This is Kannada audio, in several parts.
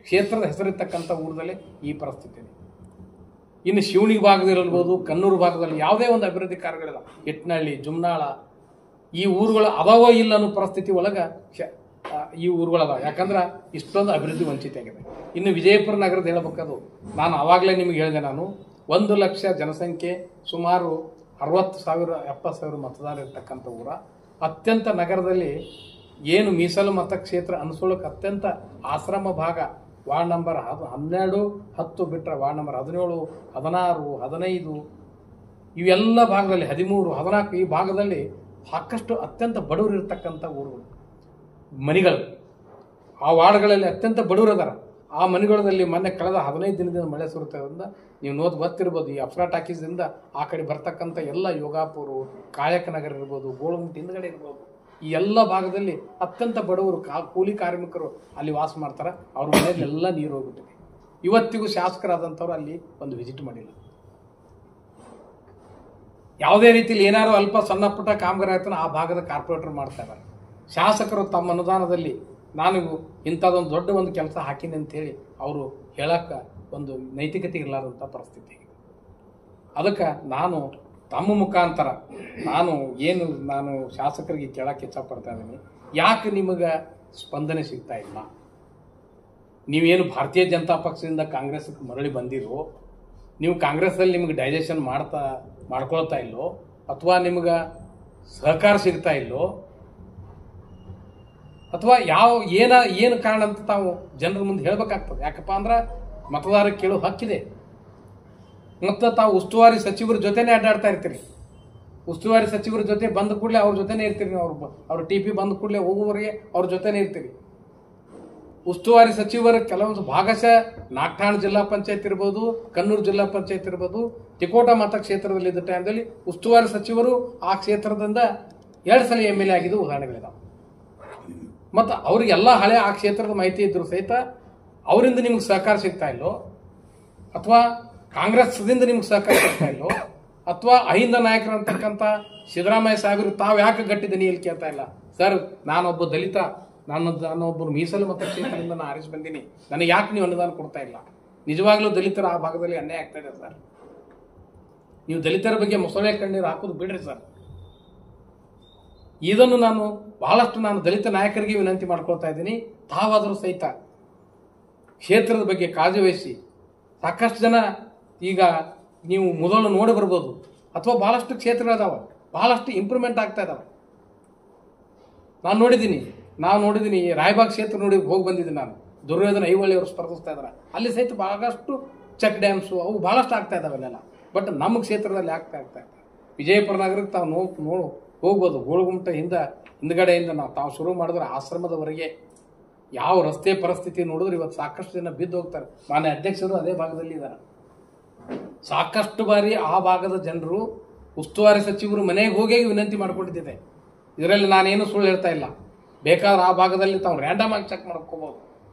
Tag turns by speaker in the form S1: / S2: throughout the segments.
S1: ಕ್ಷೇತ್ರದ ಹೆಸರಿರ್ತಕ್ಕಂಥ ಊರದಲ್ಲಿ ಈ ಪರಿಸ್ಥಿತಿ ಇದೆ. ಇನ್ನು ಶಿವಣಿಗೆ ಭಾಗದಲ್ಲಿರ್ಬೋದು, ಕನ್ನೂರು ಭಾಗದಲ್ಲಿ ಯಾವುದೇ ಒಂದು ಅಭಿವೃದ್ಧಿ ಕಾರ್ಯಗಳಿಲ್ಲ. ಎಟ್ನಳ್ಳಿ, ಜುಮ್ನಾಳ ಈ ಊರುಗಳು ಅದಾವೋ ಇಲ್ಲ ಅನ್ನೋ ಪರಿಸ್ಥಿತಿ ಒಳಗೆ ಈ ಊರುಗಳದಾವ. ಯಾಕಂದ್ರೆ ಇಷ್ಟೊಂದು ಅಭಿವೃದ್ಧಿ ವಂಚಿತ ಆಗಿದೆ. ಇನ್ನು ವಿಜಯಪುರ ನಗರದ ಹೇಳ್ಬೇಕದು, ನಾನು ಆವಾಗಲೇ ನಿಮಗೆ ಹೇಳಿದೆ, ನಾನು 1 ಲಕ್ಷ ಜನಸಂಖ್ಯೆ, ಸುಮಾರು 60,000-70,000 ಮತದಾರ ಇರ್ತಕ್ಕಂಥ ಊರ, ಅತ್ಯಂತ ನಗರದಲ್ಲಿ ಏನು ಮೀಸಲು ಮತಕ್ಷೇತ್ರ ಅನಿಸೋಳಕ್ಕೆ ಅತ್ಯಂತ ಆಶ್ರಮ ಭಾಗ, ವಾರ್ಡ್ ನಂಬರ್ 12, 10 ಬಿಟ್ಟರೆ ವಾರ್ಡ್ ನಂಬರ್ 17, 16, 15 ಇವೆಲ್ಲ ಭಾಗದಲ್ಲಿ 13, 14 ಈ ಭಾಗದಲ್ಲಿ ಸಾಕಷ್ಟು ಅತ್ಯಂತ ಬಡವರು ಇರ್ತಕ್ಕಂಥ ಊರುಗಳು, ಮನೆಗಳು. ಆ ವಾರ್ಡ್ಗಳಲ್ಲಿ ಅತ್ಯಂತ ಬಡವರು ಅದಾರ. ಆ ಮನೆಗಳಲ್ಲಿ ಮೊನ್ನೆ ಕಳೆದ 15 ದಿನದಿಂದ ಮಳೆ ಸುರಿತದಿಂದ ನೀವು ಗೊತ್ತಿರ್ಬೋದು. ಈ ಅಫ್ರಾ ಟಾಕೀಸ್ದಿಂದ ಆ ಕಡೆ ಬರ್ತಕ್ಕಂಥ ಎಲ್ಲ ಯೋಗಾಪುರ, ಕಾಯಕ ನಗರ ಇರ್ಬೋದು, ಗೋಳಗುಂಟೆ ಹಿಂದ್ಗಡೆ ಇರ್ಬೋದು, ಈ ಎಲ್ಲ ಭಾಗದಲ್ಲಿ ಅತ್ಯಂತ ಬಡವರು ಕೂಲಿ ಕಾರ್ಮಿಕರು ಅಲ್ಲಿ ವಾಸ ಮಾಡ್ತಾರೆ. ಅವ್ರ ಮನೆಯಲ್ಲಿ ಎಲ್ಲ ನೀರು ಹೋಗ್ಬಿಟ್ಟಿದೆ. ಇವತ್ತಿಗೂ ಶಾಸಕರಾದಂಥವ್ರು ಅಲ್ಲಿ ಒಂದು ವಿಸಿಟ್ ಮಾಡಿಲ್ಲ. ಯಾವುದೇ ರೀತಿಯಲ್ಲಿ ಏನಾದ್ರು ಅಲ್ಪ ಸಣ್ಣ ಪುಟ್ಟ ಕಾಮಗಾರಿ ಆಯ್ತಾನೆ ಆ ಭಾಗದ ಕಾರ್ಪೊರೇಟರ್ ಮಾಡ್ತಾ ಇದ್ದಾರೆ. ಶಾಸಕರು ತಮ್ಮ ಅನುದಾನದಲ್ಲಿ ನಾನು ಇಂಥದ್ದೊಂದು ದೊಡ್ಡ ಒಂದು ಕೆಲಸ ಹಾಕಿನಿ ಅಂತೇಳಿ ಅವರು ಹೇಳಕ್ಕೆ ಒಂದು ನೈತಿಕತೆ ಇರಲಾರಂಥ ಪರಿಸ್ಥಿತಿ. ಅದಕ್ಕೆ ನಾನು ತಮ್ಮ ಮುಖಾಂತರ ನಾನು ಶಾಸಕರಿಗೆ ಕೇಳಕ್ಕೆ ಇಚ್ಛಪಡ್ತಾ ಇದ್ದೀನಿ, ಯಾಕೆ ನಿಮಗೆ ಸ್ಪಂದನೆ ಸಿಗ್ತಾ ಇಲ್ಲ? ನೀವೇನು ಭಾರತೀಯ ಜನತಾ ಪಕ್ಷದಿಂದ ಕಾಂಗ್ರೆಸ್ಗೆ ಮರಳಿ ಬಂದಿರೋ, ನೀವು ಕಾಂಗ್ರೆಸ್ಸಲ್ಲಿ ನಿಮಗೆ ಡೈಜೆಷನ್ ಮಾಡ್ಕೊಳ್ತಾ ಇಲ್ಲೋ, ಅಥವಾ ನಿಮಗೆ ಸಹಕಾರ ಸಿಗ್ತಾ ಇಲ್ಲೋ, ಅಥವಾ ಏನು ಕಾರಣ ಅಂತ ತಾವು ಜನರ ಮುಂದೆ ಹೇಳಬೇಕಾಗ್ತದೆ. ಯಾಕಪ್ಪ ಅಂದ್ರೆ ಮತದಾರರಿಗೆ ಕೇಳೋ ಹಕ್ಕಿದೆ. ಮತ್ತು ತಾವು ಉಸ್ತುವಾರಿ ಸಚಿವರ ಜೊತೆನೇ ಅಡ್ಡಾಡ್ತಾ ಇರ್ತೀರಿ. ಉಸ್ತುವಾರಿ ಸಚಿವರ ಜೊತೆ ಬಂದ ಕೂಡಲೇ ಅವ್ರ ಜೊತೆನೇ ಇರ್ತೀರಿ. ಅವ್ರ ಟಿ ಪಿ ಬಂದ ಕೂಡಲೇ ಹೋಗುವವರೆಗೆ ಅವ್ರ ಜೊತೆನೇ ಇರ್ತೀರಿ. ಉಸ್ತುವಾರಿ ಸಚಿವರು ಕೆಲವೊಂದು ಭಾಗಶಃ ನಾಗಠಾಣ ಜಿಲ್ಲಾ ಪಂಚಾಯತ್ ಇರ್ಬೋದು, ಕನ್ನೂರು ಜಿಲ್ಲಾ ಪಂಚಾಯತ್ ಇರ್ಬೋದು, ತಿಕೋಟ ಮತಕ್ಷೇತ್ರದಲ್ಲಿ ಇದ್ದ ಟೈಮ್ದಲ್ಲಿ ಉಸ್ತುವಾರಿ ಸಚಿವರು ಆ ಕ್ಷೇತ್ರದಿಂದ 2 ಸಲ MLA ಆಗಿದ್ದು ಉದಾಹರಣೆಗಳಿದಾವೆ. ಮತ್ತು ಅವರಿಗೆಲ್ಲ ಹಳೆ ಆ ಕ್ಷೇತ್ರದ ಮಾಹಿತಿ ಇದ್ರು ಸಹಿತ ಅವರಿಂದ ನಿಮ್ಗೆ ಸಹಕಾರ ಸಿಗ್ತಾ ಇಲ್ಲೋ, ಅಥವಾ ಕಾಂಗ್ರೆಸ್ದಿಂದ ನಿಮ್ಗೆ ಸಹಕಾರ ಸಿಗ್ತಾ ಇಲ್ಲೋ, ಅಥವಾ ಅಹಿಂದ ನಾಯಕರಂತಕ್ಕಂಥ ಸಿದ್ದರಾಮಯ್ಯ ಸಾಹೇಬರು ತಾವು ಯಾಕೆ ಗಟ್ಟಿದ್ದೀನಿ ಇಲ್ಲಿ ಕೇಳ್ತಾ ಇಲ್ಲ. ಸರ್, ನಾನೊಬ್ಬ ದಲಿತ, ನಾನೊಬ್ಬರು ಮೀಸಲು ಮತಕ್ಷೇತ್ರದಿಂದ ನಾನು ಆರಿಸಿ ಬಂದೀನಿ, ನನಗೆ ಯಾಕೆ ನೀವು ಅನುದಾನ ಕೊಡ್ತಾ ಇಲ್ಲ? ನಿಜವಾಗ್ಲೂ ದಲಿತರ ಆ ಭಾಗದಲ್ಲಿ ಅನ್ಯಾಯ ಆಗ್ತಾ ಇದೆ ಸರ್. ನೀವು ದಲಿತರ ಬಗ್ಗೆ ಮೊಸಳೆ ಕಣ್ಣೀರು ಹಾಕೋದು ಬಿಡ್ರಿ ಸರ್. ಇದನ್ನು ಬಹಳಷ್ಟು ದಲಿತ ನಾಯಕರಿಗೆ ವಿನಂತಿ ಮಾಡ್ಕೊಳ್ತಾ ಇದ್ದೀನಿ. ತಾವಾದರೂ ಸಹಿತ ಕ್ಷೇತ್ರದ ಬಗ್ಗೆ ಕಾಳಜಿ ವಹಿಸಿ. ಸಾಕಷ್ಟು ಜನ ಈಗ ನೀವು ಮೊದಲು ನೋಡಿ ಬರ್ಬೋದು, ಅಥವಾ ಬಹಳಷ್ಟು ಕ್ಷೇತ್ರಗಳಿದಾವೆ, ಬಹಳಷ್ಟು ಇಂಪ್ರೂವ್ಮೆಂಟ್ ಆಗ್ತಾ ಇದಾವೆ. ನಾವು ನೋಡಿದ್ದೀನಿ ರಾಯಬಾಗ್ ಕ್ಷೇತ್ರ ಹೋಗಿ ಬಂದಿದ್ದೀನಿ ನಾನು. ದುರ್ಯೋಧನ ಐವಳ್ಳಿಯವರು ಸ್ಪರ್ಧಿಸ್ತಾ ಇದ್ದಾರೆ. ಅಲ್ಲಿ ಸಹಿತ ಬಹಳಷ್ಟು ಚೆಕ್ ಡ್ಯಾಮ್ಸು ಅವು ಬಹಳಷ್ಟು ಆಗ್ತಾ ಇದಾವೆಲ್ಲ. ಬಟ್ ನಮ್ಮ ಕ್ಷೇತ್ರದಲ್ಲಿ ಆಗ್ತಾ ಇರ್ತಾರೆ. ವಿಜಯಪುರ ನಗರಕ್ಕೆ ತಾವು ಹೋಗ್ಬೋದು. ಗೋಳಗುಂಟ ಹಿಂದ್ಗಡೆಯಿಂದ ತಾವು ಶುರು ಮಾಡಿದ್ರೆ ಆಶ್ರಮದವರೆಗೆ ಯಾವ ರಸ್ತೆ ಪರಿಸ್ಥಿತಿ ನೋಡಿದ್ರೆ ಇವತ್ತು ಸಾಕಷ್ಟು ಜನ ಬಿದ್ದು ಹೋಗ್ತಾರೆ. ಮಾನ್ಯ ಅಧ್ಯಕ್ಷರು ಅದೇ ಭಾಗದಲ್ಲಿ ಇದ್ದಾರೆ. ಸಾಕಷ್ಟು ಬಾರಿ ಆ ಭಾಗದ ಜನರು ಉಸ್ತುವಾರಿ ಸಚಿವರು ಮನೆಗೆ ಹೋಗಿ ವಿನಂತಿ ಮಾಡ್ಕೊಂಡಿದ್ದೆ. ಇದರಲ್ಲಿ ನಾನೇನು ಸುಳ್ಳು ಹೇಳ್ತಾ ಇಲ್ಲ. ಬೇಕಾದ್ರೆ ಆ ಭಾಗದಲ್ಲಿ ತಾವು ರ್ಯಾಂಡಮ್ ಆಗಿ ಚೆಕ್ ಮಾಡ್ಕೋಬಹುದು.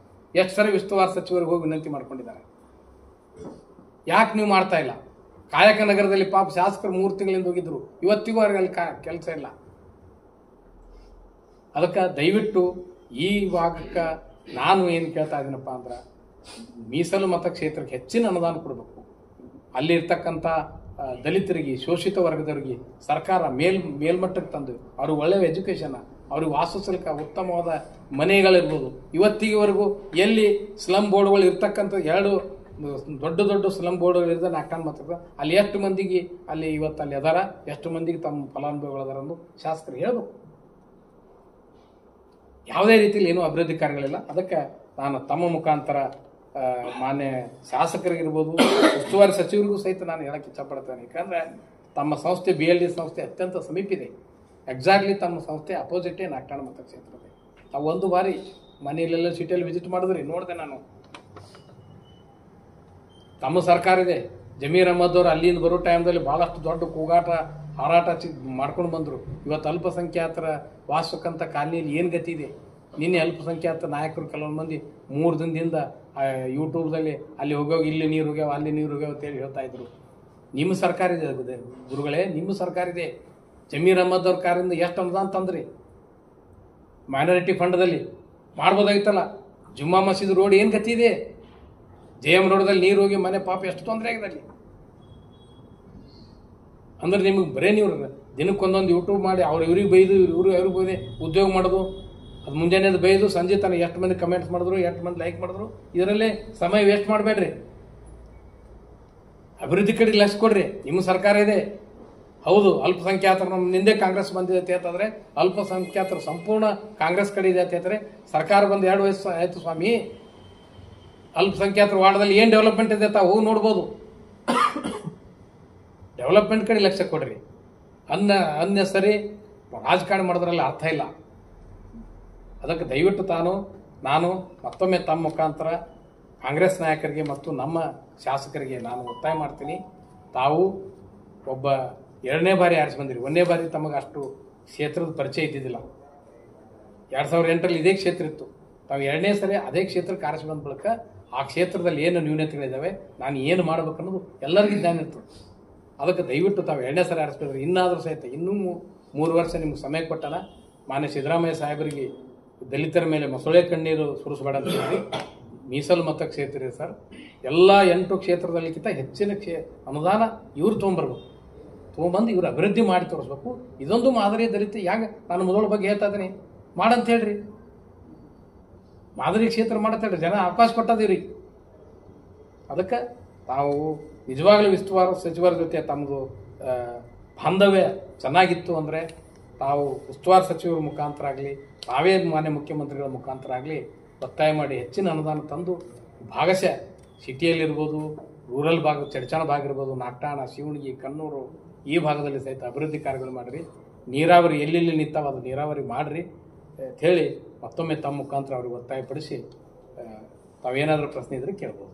S1: ಎಷ್ಟು ಸರಿ ಉಸ್ತುವಾರಿ ಸಚಿವರಿಗೆ ಹೋಗಿ ವಿನಂತಿ ಮಾಡ್ಕೊಂಡಿದ್ದಾರೆ. ಯಾಕೆ ನೀವು ಮಾಡ್ತಾ ಇಲ್ಲ? ಕಾಯಕ ನಗರದಲ್ಲಿ ಪಾಪ ಶಾಸಕರು 3 ತಿಂಗಳಿಂದ ಹೋಗಿದ್ರು, ಇವತ್ತಿಗೂ ಅವ್ರಿಗೆ ಅಲ್ಲಿ ಕೆಲಸ ಇಲ್ಲ. ಅದಕ್ಕೆ ದಯವಿಟ್ಟು ಈ ಭಾಗಕ್ಕೆ ನಾನು ಏನು ಕೇಳ್ತಾ ಇದ್ದೀನಪ್ಪ ಅಂದ್ರೆ, ಮೀಸಲು ಮತಕ್ಷೇತ್ರಕ್ಕೆ ಹೆಚ್ಚಿನ ಅನುದಾನ ಕೊಡಬೇಕು. ಅಲ್ಲಿರ್ತಕ್ಕಂಥ ದಲಿತರಿಗೆ, ಶೋಷಿತ ವರ್ಗದವರಿಗೆ ಸರ್ಕಾರ ಮೇಲ್ಮಟ್ಟಕ್ಕೆ ತಂದು ಅವ್ರಿಗೆ ಒಳ್ಳೆಯ ಎಜುಕೇಷನ್, ಅವ್ರಿಗೆ ವಾಸಿಸಲಿಕ್ಕೆ ಉತ್ತಮವಾದ ಮನೆಗಳಿರ್ಬೋದು. ಇವತ್ತಿಗೆವರೆಗೂ ಎಲ್ಲಿ ಸ್ಲಮ್ ಬೋರ್ಡ್ಗಳು ಇರ್ತಕ್ಕಂಥ 2 ದೊಡ್ಡ ಸ್ಲಮ್ ಬೋರ್ಡ್ಗಳು ಇರ್ತದೆ, ನಾಲ್ಕಾಣ ಮಾತ್ರ ಅಲ್ಲಿ ಎಷ್ಟು ಮಂದಿಗೆ ಅಲ್ಲಿ ಇವತ್ತು ಅಲ್ಲಿ ಅದಾರ, ಎಷ್ಟು ಮಂದಿಗೆ ತಮ್ಮ ಫಲಾನುಭವಿಗಳು ಅದಾರ ಎಂದು ಶಾಸಕರು ಹೇಳ್ಬೇಕು. ಯಾವುದೇ ರೀತಿಯಲ್ಲಿ ಏನೂ ಅಭಿವೃದ್ಧಿ ಕಾರ್ಯಗಳಿಲ್ಲ. ಅದಕ್ಕೆ ನಾನು ತಮ್ಮ ಮುಖಾಂತರ ಮಾನ್ಯ ಶಾಸಕರಿಗಿರ್ಬೋದು, ಉಸ್ತುವಾರಿ ಸಚಿವರಿಗೂ ಸಹಿತ ನಾನು ಹೇಳಕ್ಕೆ ಇಚ್ಛಪಡ್ತೇನೆ. ಯಾಕಂದರೆ ತಮ್ಮ ಸಂಸ್ಥೆ BLD ಸಂಸ್ಥೆ ಅತ್ಯಂತ ಸಮೀಪಿದೆ. ಎಕ್ಸಾಕ್ಟ್ಲಿ ತಮ್ಮ ಸಂಸ್ಥೆ ಅಪೋಸಿಟೇ ನಾಗಠಾಣ ಮತಕ್ಷೇತ್ರದ. ತಾವು ಒಂದು ಬಾರಿ ಮನೆಯಲ್ಲೆಲ್ಲ ಸಿಟಿಯಲ್ಲಿ ವಿಸಿಟ್ ಮಾಡಿದ್ರಿ, ನೋಡಿದೆ ನಾನು. ತಮ್ಮ ಸರ್ಕಾರ ಇದೆ. ಜಮೀರ್ ಅಹಮದ್ ಅವರು ಅಲ್ಲಿಂದ ಬರೋ ಟೈಮ್ದಲ್ಲಿ ಭಾಳಷ್ಟು ದೊಡ್ಡ ಕೂಗಾಟ ಹಾರಾಟ ಮಾಡ್ಕೊಂಡು ಬಂದರು. ಇವತ್ತು ಅಲ್ಪಸಂಖ್ಯಾತರ ವಾಸಕ್ಕಂಥ ಕಾಲನಿಯಲ್ಲಿ ಏನು ಗತಿ ಇದೆ? ನಿನ್ನೆ ಅಲ್ಪಸಂಖ್ಯಾತ ನಾಯಕರು ಕೆಲವೊಂದು ಮಂದಿ 3 ದಿನದಿಂದ ಯೂಟ್ಯೂಬ್ದಲ್ಲಿ ಅಲ್ಲಿ ಹೋಗ್ಯಾವ, ಇಲ್ಲಿ ನೀರು ಹೋಗ್ಯಾವ, ಅಲ್ಲಿ ನೀರು ಹೋಗ್ಯಾವ ಅಂತೇಳಿ ಹೇಳ್ತಾ ಇದ್ರು. ನಿಮ್ಮ ಸರ್ಕಾರ ಇದೆ ಗುರುಗಳೇ, ನಿಮ್ಮ ಸರ್ಕಾರ ಇದೆ. ಜಮೀರ್ ಅಹಮದ್ ಅವ್ರ ಕಾರಿಂದ ಎಷ್ಟು ಅನುದಾನ ತಂದ್ರಿ? ಮೈನಾರಿಟಿ ಫಂಡ್ದಲ್ಲಿ ಮಾಡ್ಬೋದಾಗಿತ್ತಲ್ಲ. ಜುಮ್ಮಾ ಮಸೀದ್ ರೋಡ್ ಏನು ಗತಿ ಇದೆ? JM ರೋಡ್ದಲ್ಲಿ ನೀರು ಹೋಗಿ ಮನೆ ಪಾಪ ಎಷ್ಟು ತೊಂದರೆ ಆಗಿದೆ ಅಲ್ಲಿ. ಅಂದ್ರೆ ನಿಮಗೆ ಬರೇ ನೀವು ದಿನಕ್ಕೊಂದೊಂದು ಯೂಟ್ಯೂಬ್ ಮಾಡಿ ಇವ್ರಿಗೆ ಬೈದು ಅವ್ರಿಗೆ ಬೈದು ಉದ್ಯೋಗ ಮಾಡೋದು, ಅದು ಮುಂಜಾನೆ ಬೈದು ಸಂಜೆ ತನಕ ಎಷ್ಟು ಮಂದಿ ಕಮೆಂಟ್ಸ್ ಮಾಡಿದ್ರು, ಎಷ್ಟು ಮಂದಿ ಲೈಕ್ ಮಾಡಿದ್ರು, ಇದರಲ್ಲೇ ಸಮಯ ವೇಸ್ಟ್ ಮಾಡಬೇಡ್ರಿ. ಅಭಿವೃದ್ಧಿ ಕಡೆ ಲಕ್ಷ ಕೊಡ್ರಿ. ನಿಮ್ಮ ಸರ್ಕಾರ ಇದೆ, ಹೌದು. ಅಲ್ಪಸಂಖ್ಯಾತರು ನಮ್ಮ ನಿಂದೆ ಕಾಂಗ್ರೆಸ್ ಬಂದಿದೆ ಅಂತ ಹೇಳ್ತಂದ್ರೆ ಅಲ್ಪಸಂಖ್ಯಾತರು ಸಂಪೂರ್ಣ ಕಾಂಗ್ರೆಸ್ ಕಡೆ ಇದೆ ಅಂತ ಹೇಳ್ತಾರೆ. ಸರ್ಕಾರ ಬಂದು 2 ವರ್ಷ ಆಯ್ತು ಸ್ವಾಮಿ. ಅಲ್ಪಸಂಖ್ಯಾತರ ವಾರ್ಡ್ದಲ್ಲಿ ಏನು ಡೆವಲಪ್ಮೆಂಟ್ ಇದೆ ಅಂತ ಹೋಗಿ ನೋಡ್ಬೋದು. ಡೆವಲಪ್ಮೆಂಟ್ ಕಡೆ ಲಕ್ಷ್ಯ ಕೊಡ್ರಿ. ಅನ್ನ ಸರಿ ರಾಜಕಾರಣ ಮಾಡೋದ್ರಲ್ಲಿ ಅರ್ಥ ಇಲ್ಲ. ಅದಕ್ಕೆ ದಯವಿಟ್ಟು ನಾನು ಮತ್ತೊಮ್ಮೆ ತಮ್ಮ ಮುಖಾಂತರ ಕಾಂಗ್ರೆಸ್ ನಾಯಕರಿಗೆ ಮತ್ತು ನಮ್ಮ ಶಾಸಕರಿಗೆ ನಾನು ಒತ್ತಾಯ ಮಾಡ್ತೀನಿ. ತಾವು ಒಬ್ಬ 2ನೇ ಬಾರಿ ಆರಿಸಿ ಬಂದಿರಿ. 1ನೇ ಬಾರಿ ತಮಗೆ ಅಷ್ಟು ಕ್ಷೇತ್ರದ ಪರಿಚಯ ಇದ್ದಿದ್ದಿಲ್ಲ. 2008ರಲ್ಲಿ ಇದೇ ಕ್ಷೇತ್ರ ಇತ್ತು. ತಾವು 2ನೇ ಸರಿ ಅದೇ ಕ್ಷೇತ್ರಕ್ಕೆ ಆರಿಸಿ ಬಂದ ಬಳಿಕ ಆ ಕ್ಷೇತ್ರದಲ್ಲಿ ಏನು ನ್ಯೂನತೆಗಳಿದ್ದಾವೆ, ನಾನು ಏನು ಮಾಡಬೇಕು ಅನ್ನೋದು ಎಲ್ಲರಿಗೂ ಜ್ಞಾನ ಇತ್ತು. ಅದಕ್ಕೆ ದಯವಿಟ್ಟು ತಾವು 2ನೇ ಸರಿ ಆರಿಸ್ಬಿಡ್ರಿ. ಇನ್ನಾದರೂ ಸಹಿತ ಇನ್ನೂ 3 ವರ್ಷ ನಿಮ್ಗೆ ಸಮಯ ಕೊಟ್ಟನ. ಮಾನ್ಯ ಸಿದ್ದರಾಮಯ್ಯ ಸಾಹೇಬರಿಗೆ ದಲಿತರ ಮೇಲೆ ಮೊಸಳೆ ಕಣ್ಣೀರು ಸುರಿಸಬೇಡ ಅಂತ ಹೇಳಿ ಮೀಸಲು ಮತ ಕ್ಷೇತ್ರ ಇದೆ ಸರ್. ಎಲ್ಲ 8 ಕ್ಷೇತ್ರದಲ್ಲಿಗಿಂತ ಹೆಚ್ಚಿನ ಅನುದಾನ ಇವ್ರು ತೊಗೊಂಬಂದು ಇವ್ರು ಅಭಿವೃದ್ಧಿ ಮಾಡಿ ತೋರಿಸ್ಬೇಕು. ಇದೊಂದು ಮಾದರಿ ದಲಿತ ನಾನು ಮೊದಲ ಬಗ್ಗೆ ಹೇಳ್ತಾ ಇದ್ದೀನಿ, ಮಾಡಂತ ಹೇಳ್ರಿ. ಮಾದರಿ ಕ್ಷೇತ್ರ ಮಾಡಂತ ಹೇಳ್ರಿ. ಜನ ಅವಕಾಶ ಕೊಟ್ಟದಿವ್ರಿ. ಅದಕ್ಕೆ ತಾವು ನಿಜವಾಗ್ಲೂ ಉಸ್ತುವಾರಿ ಸಚಿವರ ಜೊತೆ ತಮ್ಮದು ಬಾಂಧವ್ಯ ಚೆನ್ನಾಗಿತ್ತು ಅಂದರೆ ತಾವು ಉಸ್ತುವಾರಿ ಸಚಿವರ ಮುಖಾಂತರ ಆಗಲಿ, ತಾವೇ ಮಾನ್ಯ ಮುಖ್ಯಮಂತ್ರಿಗಳ ಮುಖಾಂತರ ಆಗಲಿ ಒತ್ತಾಯ ಮಾಡಿ ಹೆಚ್ಚಿನ ಅನುದಾನ ತಂದು ಭಾಗಶಃ ಸಿಟಿಯಲ್ಲಿರ್ಬೋದು, ರೂರಲ್ ಭಾಗ ಚಡಚಣ ಭಾಗ ಇರ್ಬೋದು, ನಾಗಠಾಣ, ಶಿವಣಗಿ, ಕನ್ನೂರು ಈ ಭಾಗದಲ್ಲಿ ಸಹಿತ ಅಭಿವೃದ್ಧಿ ಕಾರ್ಯಗಳು ಮಾಡಿರಿ. ನೀರಾವರಿ ಎಲ್ಲೆಲ್ಲಿ ನಿಂತಾವ ಅದು ನೀರಾವರಿ ಮಾಡಿರಿ ಅಂತ ಹೇಳಿ ಮತ್ತೊಮ್ಮೆ ತಮ್ಮ ಮುಖಾಂತರ ಅವ್ರಿಗೆ ಒತ್ತಾಯಪಡಿಸಿ ತಾವೇನಾದರೂ ಪ್ರಶ್ನೆ ಇದ್ದರೆ ಕೇಳ್ಬೋದು.